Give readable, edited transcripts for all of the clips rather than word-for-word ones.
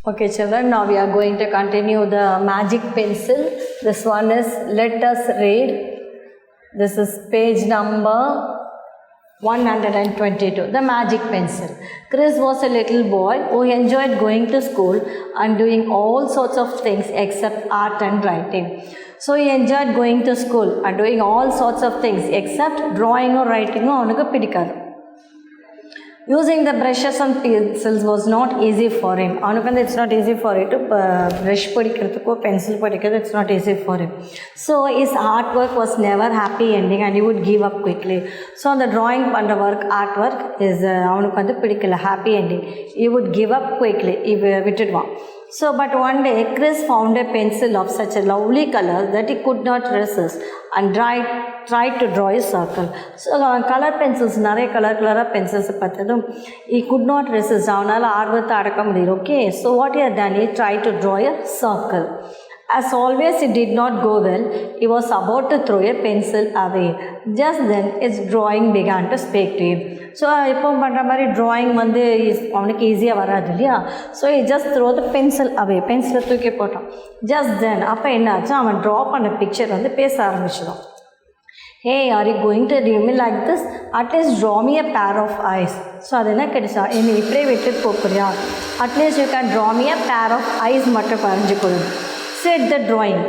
Okay, children, now we are going to continue the magic pencil. This one is let us read. This is page number 122, the magic pencil. Chris was a little boy who enjoyed going to school and doing all sorts of things except art and writing. So he enjoyed going to school and doing all sorts of things except drawing or writing. அவனுக்கு பிடிக்காது. Using the brushes and pencils was not easy for him. அவனுக்கு it's not easy for him to brush படிக்கிறதுக்கோ pencil படிக்கிறது, it's not easy for him. So his artwork was never happy ending and he would give up quickly. So the drawing பண்ணுற artwork is அவனுக்கு வந்து பிடிக்கல, happy ending. He would give up quickly, விட்டுடுவான். So but one day Chris found a pencil of such a lovely color that he could not resist and tried to draw a circle. So color pencils, நிறைய கலராக pencils பார்த்ததும் he could not resist, அவனால் ஆர்வத்தை அடக்க முடியல. Okay, so what he had done, he tried to draw a circle. As always, it did not go well. He was about to throw a pencil away. Just then, his drawing began to speak to him. So, இப்போ பண்ணுற மாதிரி drawing வந்து அவனுக்கு ஈஸியாக வராது இல்லையா? So, he just throw the pencil away. பென்சிலை தூக்கி போட்டான். Just then, அப்போ என்னாச்சு, அவன் ட்ரா பண்ண பிக்சர் வந்து பேச ஆரம்பிச்சிடும். Hey, are you going to do me like this? At least draw me a pair of eyes. So, அது என்ன கிடைச்சா, என்னை இப்படியே விட்டுட்டு போக்குறியா? At least you can draw me a pair of eyes மட்டும் வரைஞ்சி கொடு, said the drawing.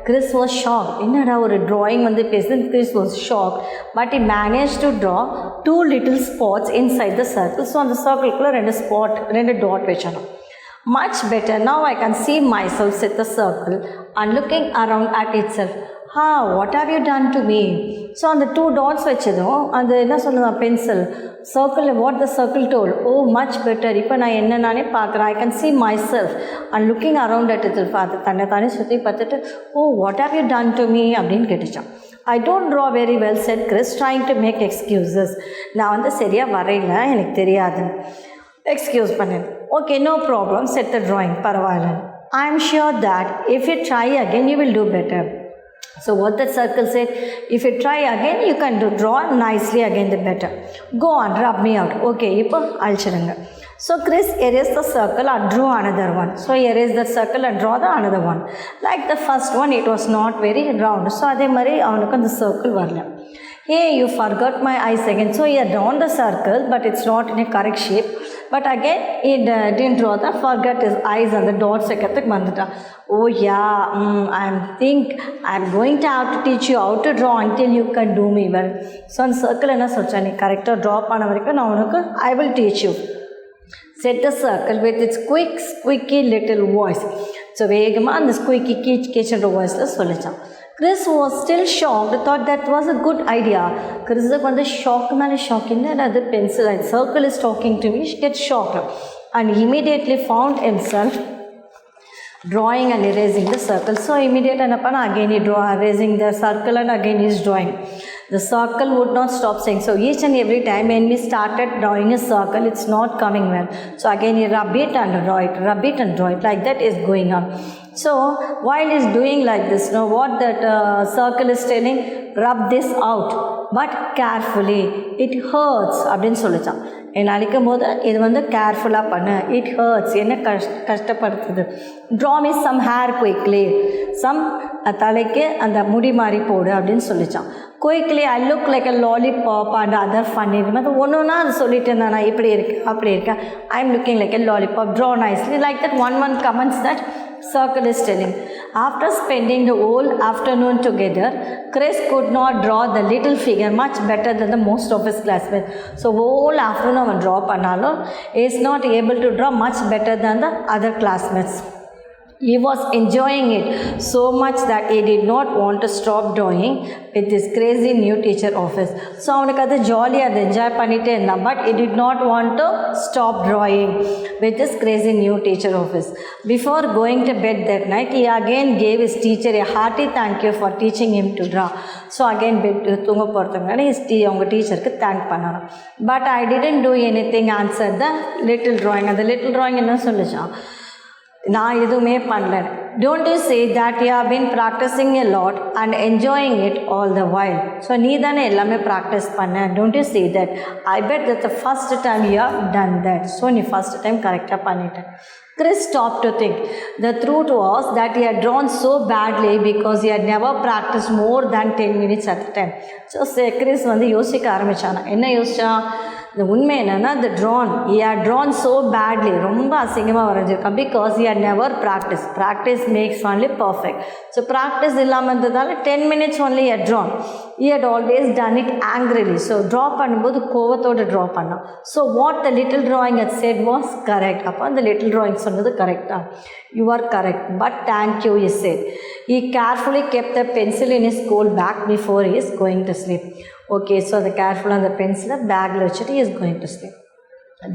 Chris was shocked. என்னடா ஒரு drawing வந்து பேசுது. Chris was shocked, but he managed to draw two little spots inside the circle. So அந்த சர்க்கிள்குள்ள ரெண்டு dot வச்சானோ. Much better, now I can see myself, said the circle, and looking around at itself. What have you done to me? So அந்த two dots வச்சதும் அது என்ன சொல்லுதான் pencil circle, what the circle told, oh much better, இப்போ நான் என்ன நானே பார்க்குறேன், I can see myself and looking around at itself, பார்த்து தன்னை தானே சுற்றி பார்த்துட்டு, oh what have you done to me அப்படின்னு கேட்டுச்சான். I don't draw very well, said Chris, trying to make excuses. நான் வந்து சரியாக வரையில, எனக்கு தெரியாது, எக்ஸ்கியூஸ் பண்ணேன். Okay, no problem, said the drawing, பரவாயில்ல. I am sure that if you try again you will do better. So what the circle said, if you try again you can draw nicely again, the better. Go on, rub me out. Okay, இப்போ அழிச்சிடுங்க. So Chris erased the circle and drew another one. So he erased the circle and draw the another one. Like the first one, it was not very round. So அதே மாதிரி அவனுக்கு அந்த circle வரல. Hey, you forgot my eyes again. So he had drawn the circle, but it's not in a correct shape. But again, he didn't draw the, forgot his eyes and the dots. Oh yeah, I'm going to have to teach you how to draw until you can do me well. So on circle, correct draw I will teach you, said the circle with its quick, squeaky little voice. So vegama and the squeaky kitchen voice la sollichan. Chris was still shocked, thought that was a good idea. Chris is shocked, the pencil and circle is talking to me, she gets shocked and immediately found himself drawing and erasing the circle. So immediately again he erasing the circle and again he is drawing. The circle would not stop saying. So each and every time when we started drawing a circle, it's not coming well. So again he rub it and draw it, rub it and draw it. Like that is going on. So while he's doing like this, now what that circle is telling, rub this out, but carefully, it hurts அப்படின்னு சொல்லிச்சான். என்ன அழிக்கும் போது இது வந்து கேர்ஃபுல்லாக பண்ணு, it hurts, என்ன கஷ்டப்படுத்துது. Draw me some hair quickly, some தலைக்கு அந்த முடி மாதிரி போடு அப்படின்னு சொல்லிச்சான். Quickly I look like a lollipop and other fun. இது மாதிரி ஒன்று ஒன்றா அது சொல்லிட்டு இருந்தா, நான் இப்படி இருக்கேன் அப்படி இருக்கேன், I am looking like a lollipop, draw nicely, like that one comments that circle is telling. After spending the whole afternoon together, Chris could not draw the little figure much better than the most of his classmates. So whole afternoon அவன் draw பண்ணாலும் he is not able to draw much better than the other classmates. He was enjoying it so much that he did not want to stop drawing with this crazy new teacher of his. So அவனுக்கு அது ஜாலியாக அதை enjoy பண்ணிகிட்டே இருந்தான். But he did not want to stop drawing with this crazy new teacher of his. Before going to bed that night, he again gave his teacher a hearty thank you for teaching him to draw. So again bed தூங்க போகிறதுக்கு அவங்க டீச்சருக்கு thank பண்ணாராம். But I didn't do anything, answered the little drawing. அந்த little drawing என்ன சொல்லிச்சான், நான் எதுவுமே பண்ணல. Don't you say that you have been practicing a lot and enjoying it all the while? So நீ தானே எல்லாமே ப்ராக்டிஸ் பண்ண. Don't you say that? I bet that the first time you have done that. So நீ first time கரெக்டாக பண்ணிட்டேன். Chris stopped to think. The truth was that he had drawn so badly because he had never practiced more than 10 minutes at a time. So, Chris வந்து யோசிக்க ஆரம்பிச்சானா. என்ன யோசிச்சா? இந்த உண்மை என்னென்னா the drawn he had drawn so badly ரொம்ப அசிங்கமாக வரைஞ்சிருக்கான் because he had never practice makes only perfect. So practice இல்லாமல் இருந்ததால் 10 minutes only he had drawn. He had always done it angrily. So draw பண்ணும்போது கோவத்தோடு draw பண்ணான். So what the little drawing had said was correct. அப்போ அந்த little drawing சொன்னது கரெக்டாக. You are correct, but thank you, he said. He carefully kept the pencil in his school bag before he is going to sleep. Okay, so the careful on the pencil bag he is going to sleep.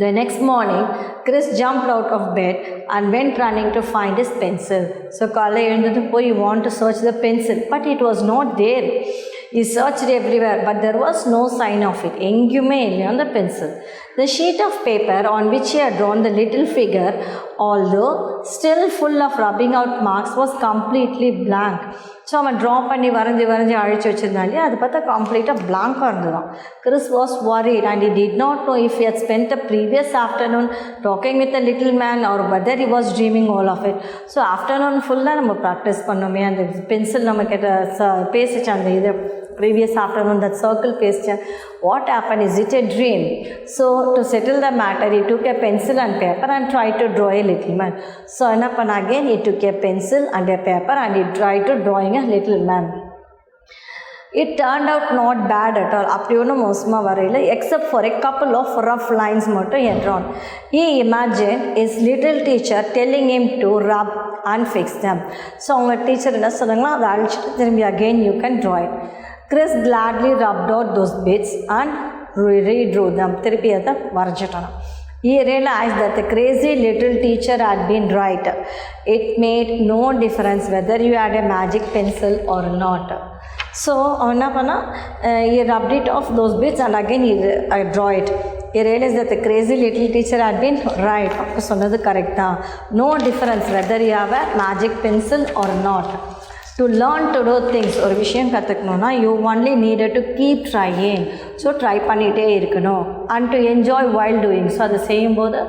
The next morning, Chris jumped out of bed and went running to find his pencil. So Kala he wanted to search the pencil, but it was not there. He searched everywhere, but there was no sign of it. Engume on the pencil. The sheet of paper on which he had drawn the little figure, although still full of rubbing out marks, was completely blank. So அவன் draw பண்ணி வரைஞ்சி அழிச்சு வச்சுருந்தான் இல்லையா அது பார்த்தா கம்ப்ளீட்டாக பிளாங்காக இருந்ததான். Chris was worried and he did not know if he had spent the previous afternoon talking with a little man or whether he was dreaming all of it. So afternoon ஃபுல்லாக நம்ம ப்ராக்டிஸ் பண்ணோமே அந்த pencil நம்ம கிட்ட பேசிச்சு அந்த இது previous afternoon that circle page. What happened? Is it a dream? So to settle the matter, he took a pencil and paper and tried to draw a little man. So again he took a pencil and a paper and he tried to drawing a little man. It turned out not bad at all. அப்படி ஒன்றும் மோசமாக வரையில except for a couple of rough lines மட்டும் he had drawn. He imagined his little teacher telling him to rub and fix them. So அவங்க teacher என்ன சொன்னாங்களோ அதை அழிச்சிட்டு திரும்பி again you can draw it. Chris gladly rubbed out those bits and redrew them. திருப்பி அதை வரைஞ்சிட்டான். He realized that the crazy little teacher had been right. It made no difference whether you had a magic pencil or not. So he rubbed it off those bits and again he draw it. He realized that the crazy little teacher had been right. சொன்னது கரெக்டா. No difference whether you have a magic pencil or not. To learn to do things ஒரு விஷயம் கற்றுக்கணுன்னா you only needed to keep trying. So try பண்ணிகிட்டே இருக்கணும். And to enjoy while doing. So அதை செய்யும்போது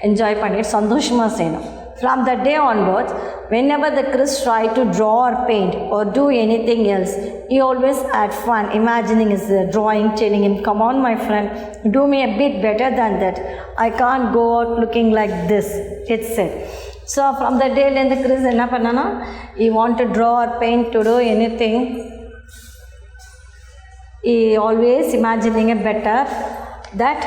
enjoy பண்ணிட்டு சந்தோஷமாக செய்யணும். From that day onwards, whenever the Chris tried to draw or paint or do anything else, he always had fun imagining his drawing, telling him, come on my friend, do me a bit better than that. I can't go out looking like this, it said. So from that day the Chris enna pannana, he want to draw or paint, to do anything, he always imagining a better that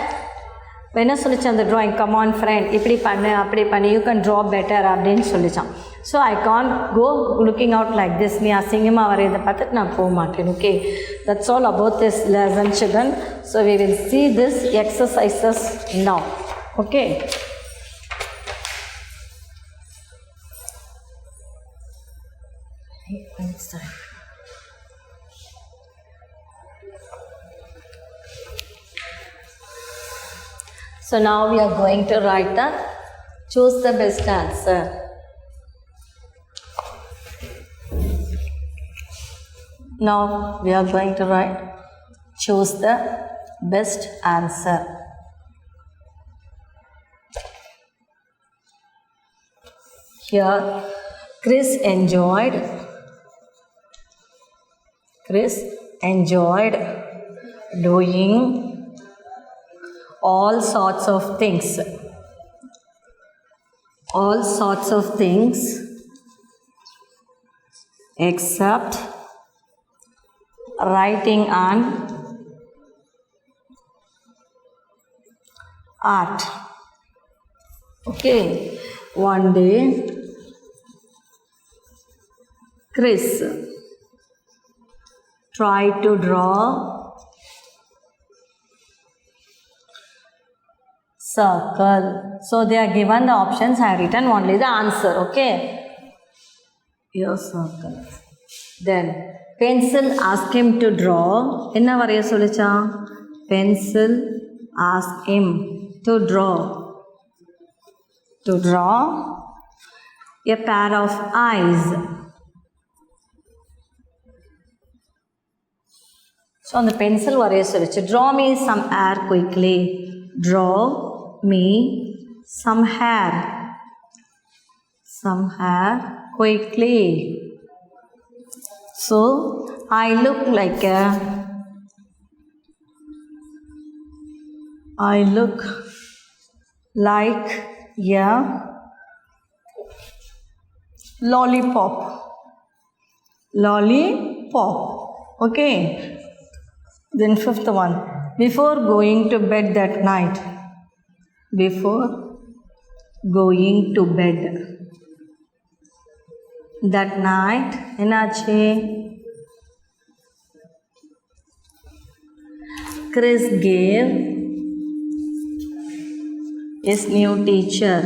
என்ன சொல்லிச்சான் அந்த drawing come on friend இப்படி பண்ணு அப்படி பண்ணு you can draw better அப்படின்னு சொல்லிச்சான். So I can go looking out like this நீ அசிங்கமாக வரையதை பார்த்துட்டு நான் போக மாட்டேன். Okay, that's all about this lesson children. So we will see this exercises now. Okay, so now we are going to write the choose the best answer. Now we are going to write choose the best answer. Here Chris enjoyed doing all sorts of things except writing and art. Okay, one day Chris tried to draw circle. So they are given the options. I have written only the answer. Okay, here circle. Then pencil asked him to draw. Enna varaiya solicha? Pencil asked him to draw a pair of eyes. So on the pencil varaiya solicha, draw me some hair quickly. Draw me some hair some hair quickly. So I look like a lollipop. Lollipop. Okay. Then fifth one. Before going to bed that night. Before going to bed that night. என்னாச்சு? Chris gave his new teacher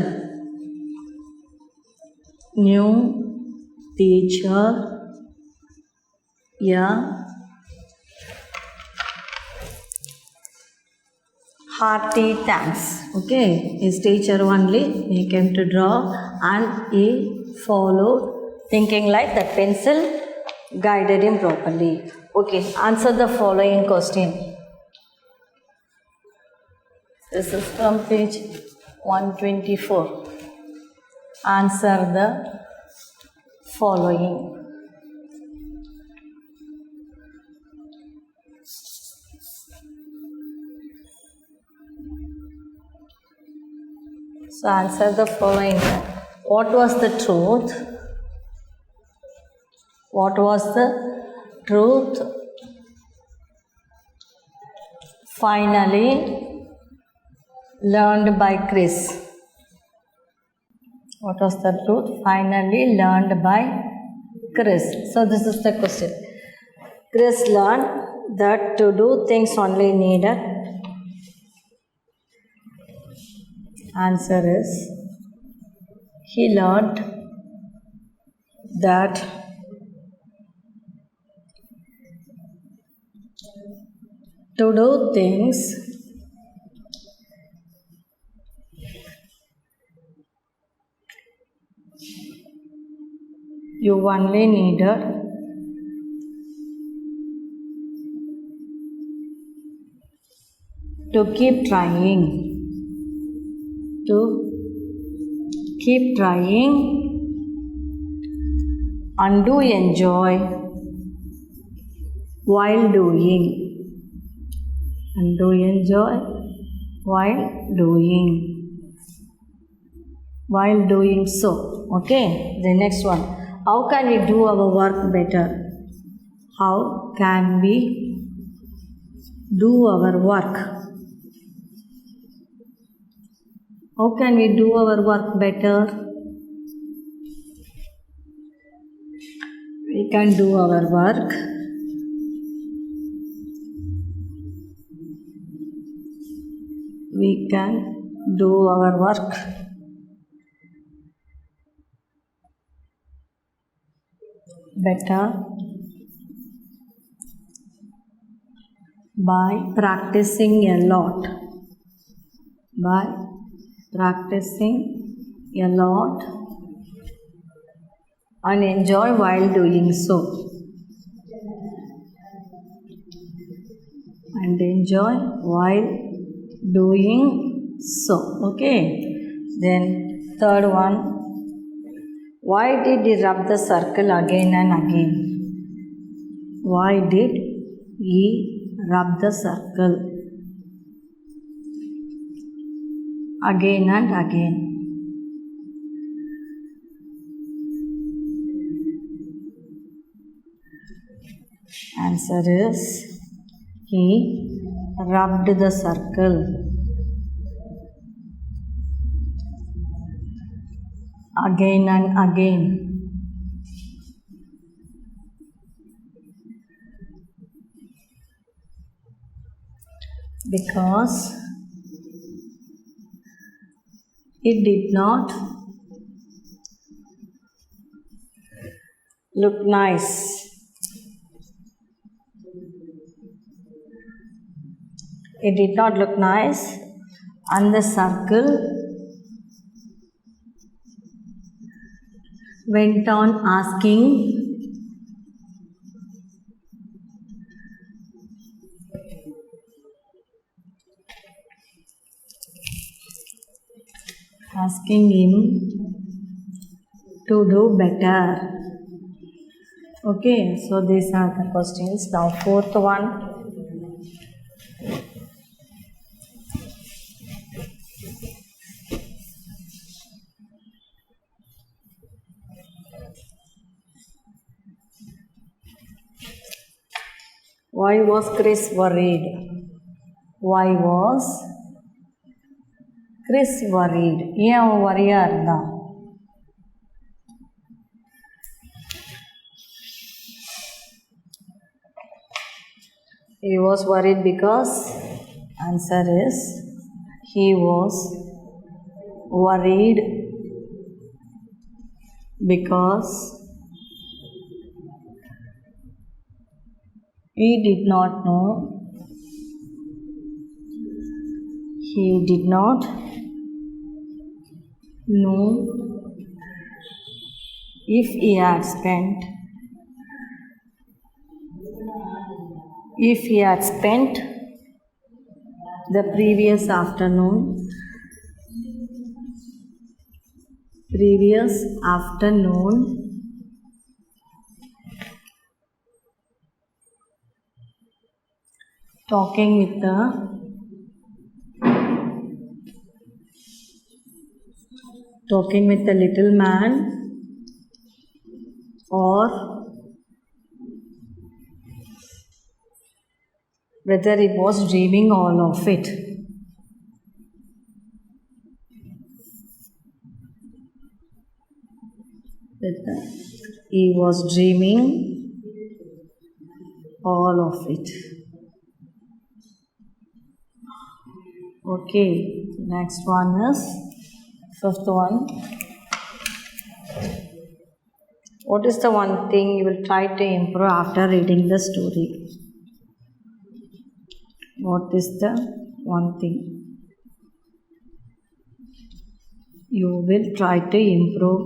a hearty thanks. Okay, his teacher only he came to draw and he followed, thinking like that pencil guided him properly. Okay, answer the following question. This is from page 124. Answer the following. So answer the following. What was the truth? What was the truth? Finally learned by Chris. What was the truth? Finally learned by Chris. So this is the question. Chris learned that to do things only needed. Answer is he learned that to do things you only needed to keep trying and do enjoy while doing so. Okay, the next one. How can we do our work better? How can we do our work? How can we do our work better? We can do our work better by practicing a lot. And enjoy while doing so. Okay. Then third one. Why did he rub the circle again and again? Why did he rub the circle again and again? Answer is he rubbed the circle again and again. Because it did not look nice. It did not look nice, and the circle went on asking him To do better. Okay, so these are the questions. Now fourth one. Why was Chris worried? Why was Chris worried? ஏன் அவன் worry-ஆ இருந்தான்? He was worried because answer is he was worried because he did not know if he had spent the previous afternoon talking with the little man, or whether he was dreaming all of it. Whether he was dreaming all of it. Okay, next one is fifth one. What is the one thing you will try to improve after reading the story? What is the one thing you will try to improve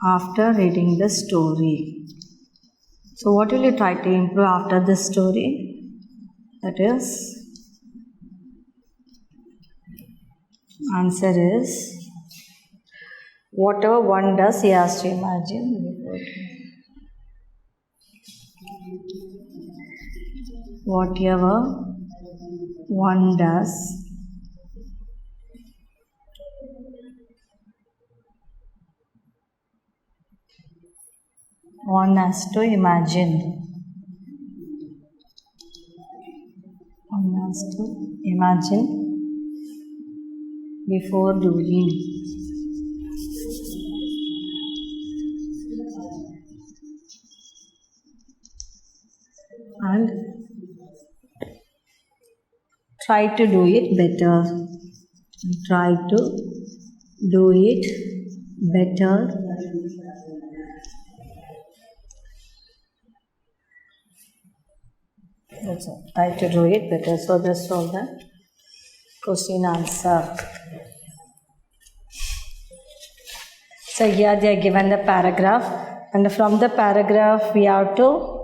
after reading the story? So what will you try to improve after this story? That is, answer is whatever one does, he has to imagine. Whatever one does, one has to imagine. One has to imagine before doing. And try to do it better. Try to do it better. That's all. Try to do it better. So that's all the question answer. So here they are given the paragraph, and from the paragraph we have to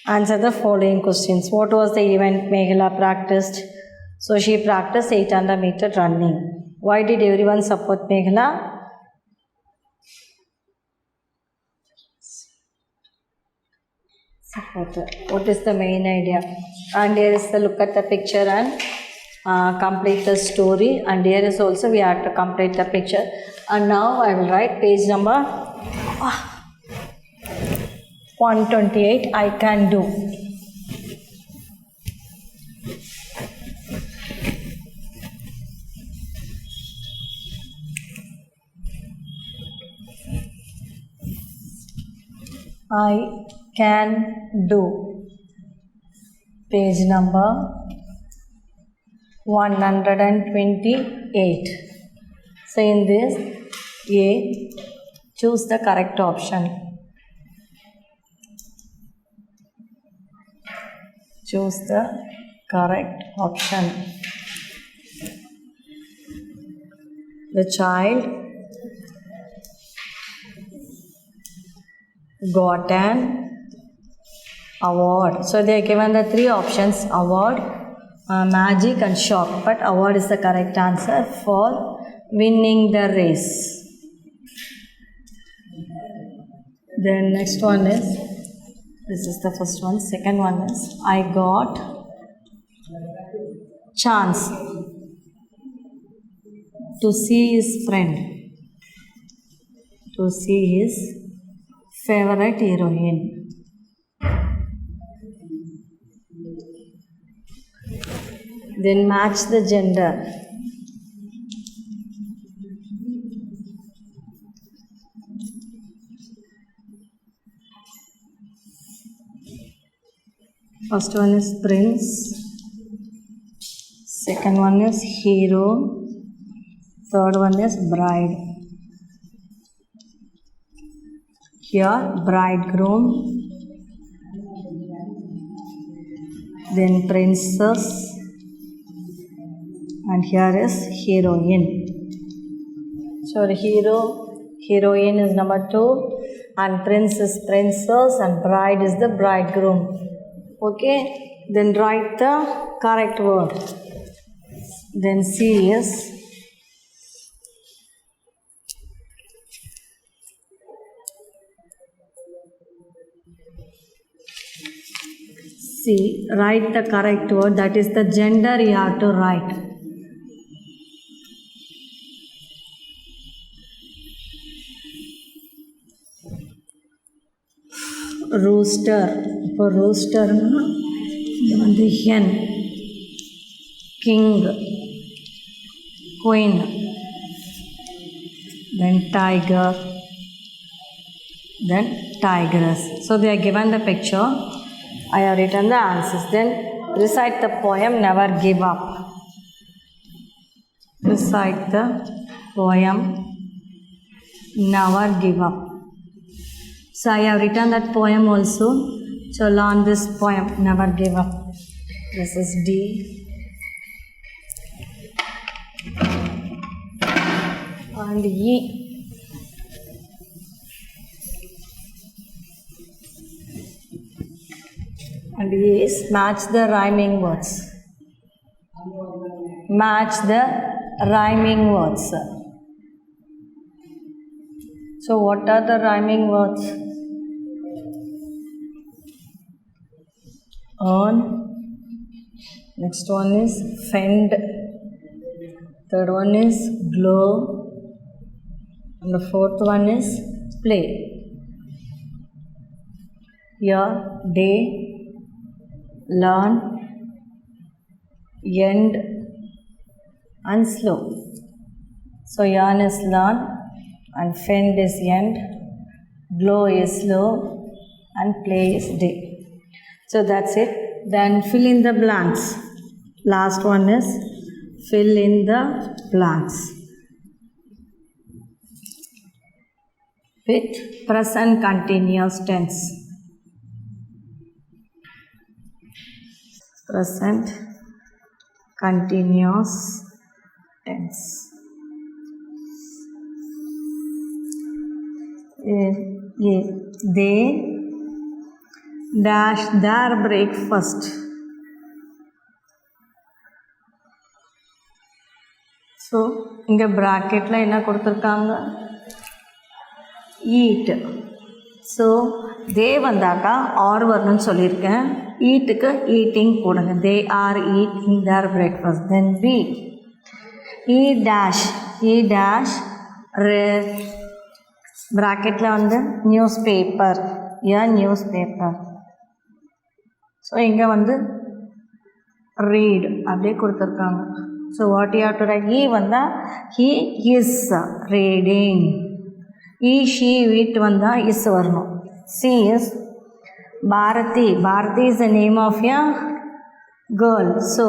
answer the following questions. What was the event Meghala practiced? So she practiced 800 meter running. Why did everyone support Meghala? Supporter. What is the main idea? And here is the look at the picture and complete the story. And here is also we have to complete the picture. And now I will write page number 128. I can do. I can do. Page number 128. So in this, A, choose the correct option. Choose the correct option. The child got an Award. So they are given the three options: award, magic and shock. But award is the correct answer for winning the race. Then next one is, this is the first one. Second one is, I got chance to see his friend, to see his favorite heroine. Then match the gender. First one is prince, second one is hero, third one is bride. Here bridegroom, then princess, and here is heroine. So the hero, heroine is number 2, and prince is princess, and bride is the bridegroom. Okay, then write the correct word. Then C is C. Write the correct word. That is the gender you have to write. Rooster. For rooster, the hen, king, queen, then tiger, then tigress. So they are given the picture. I have written the answers. Then recite the poem, Never Give Up. Recite the poem, Never Give Up. So I have written that poem also. So learn this poem, Never Give Up. This is D. And E. And E is match the rhyming words. Match the rhyming words. So what are the rhyming words? Earn. Next one is fend. Third one is glow. And the fourth one is play. Here, day, learn, end, and slow. So yarn is learn, and fend is end, glow is slow, and play is day. So that's it. Then fill in the blanks. Last one is fill in the blanks with present continuous tense. Present continuous tense. They dash their breakfast. So இங்க bracketல என்ன கொடுத்திருக்காங்க? Eat. So they வந்தாக்கா or வரணும்னு சொல்லியிருக்கேன். Eatக்கு eating போடுங்க. They are eating their breakfast. Then B. E dash. E dash. bracketல வந்து newspaper. Yeah, newspaper. So இங்கே வந்து ரீட் அப்படியே கொடுத்துருக்காங்க. So what you have to write? ஈ வந்தால் ஹீ இஸ் ரீடிங். ஈ ஷீ வீட் வந்தால் இஸ் வரணும். She is Bharathi. Bharathi is the name of a girl. So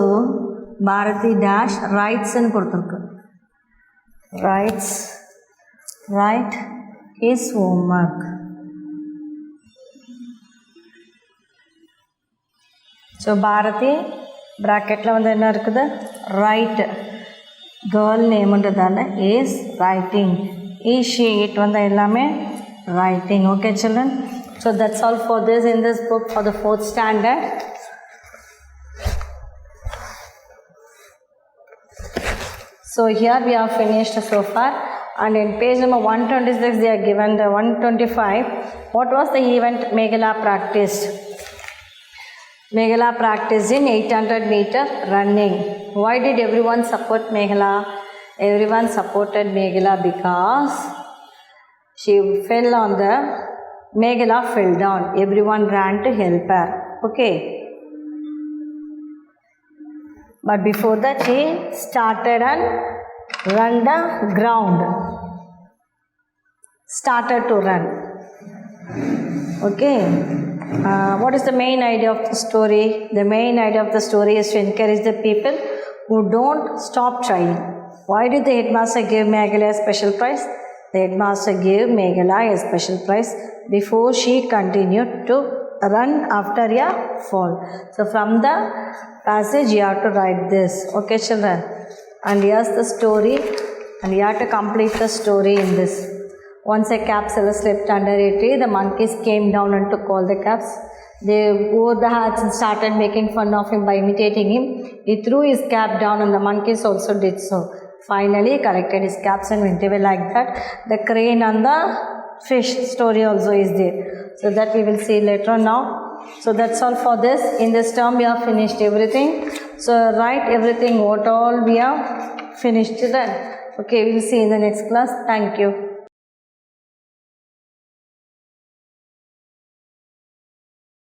Bharathi dash ரைட்ஸ்ன்னு கொடுத்துருக்கு. Writes write is homework. So Bharathi ப்ராக்கெட்டில் வந்து என்ன இருக்குது? ரைட். கேர்ள் நேமுன்றதால இஸ் ரைட்டிங். ஈ ஷீ இட் வந்து எல்லாமே writing. Okay children, So that's all for this in this book for the 4th standard. So here we have finished so far, and in page number 126 they are given the 125. What was the event Meghala practiced? Meghala practiced in 800 meter running. Why did everyone support Meghala? Everyone supported Meghala because she fell on the Meghala fell down. Everyone ran to help her. Okay. But before that, she started and run the ground. Started to run. Okay. What is the main idea of the story? The main idea of the story is to encourage the people who don't stop trying. Why did the headmaster give Meghala a special prize? The headmaster gave Meghala a special prize before she continued to run after a fall. So from the passage you have to write this. Okay, children. And here's the story, and you have to complete the story in this. Once a cap seller slept under a tree, the monkeys came down and took all the caps. They wore the hats and started making fun of him by imitating him. He threw his cap down and the monkeys also did so. Finally, he collected his caps and went away like that. The crane and the fish story also is there. So that we will see later on now. So that's all for this. In this term, we have finished everything. So write everything what all we have finished then. Okay, we will see in the next class. Thank you.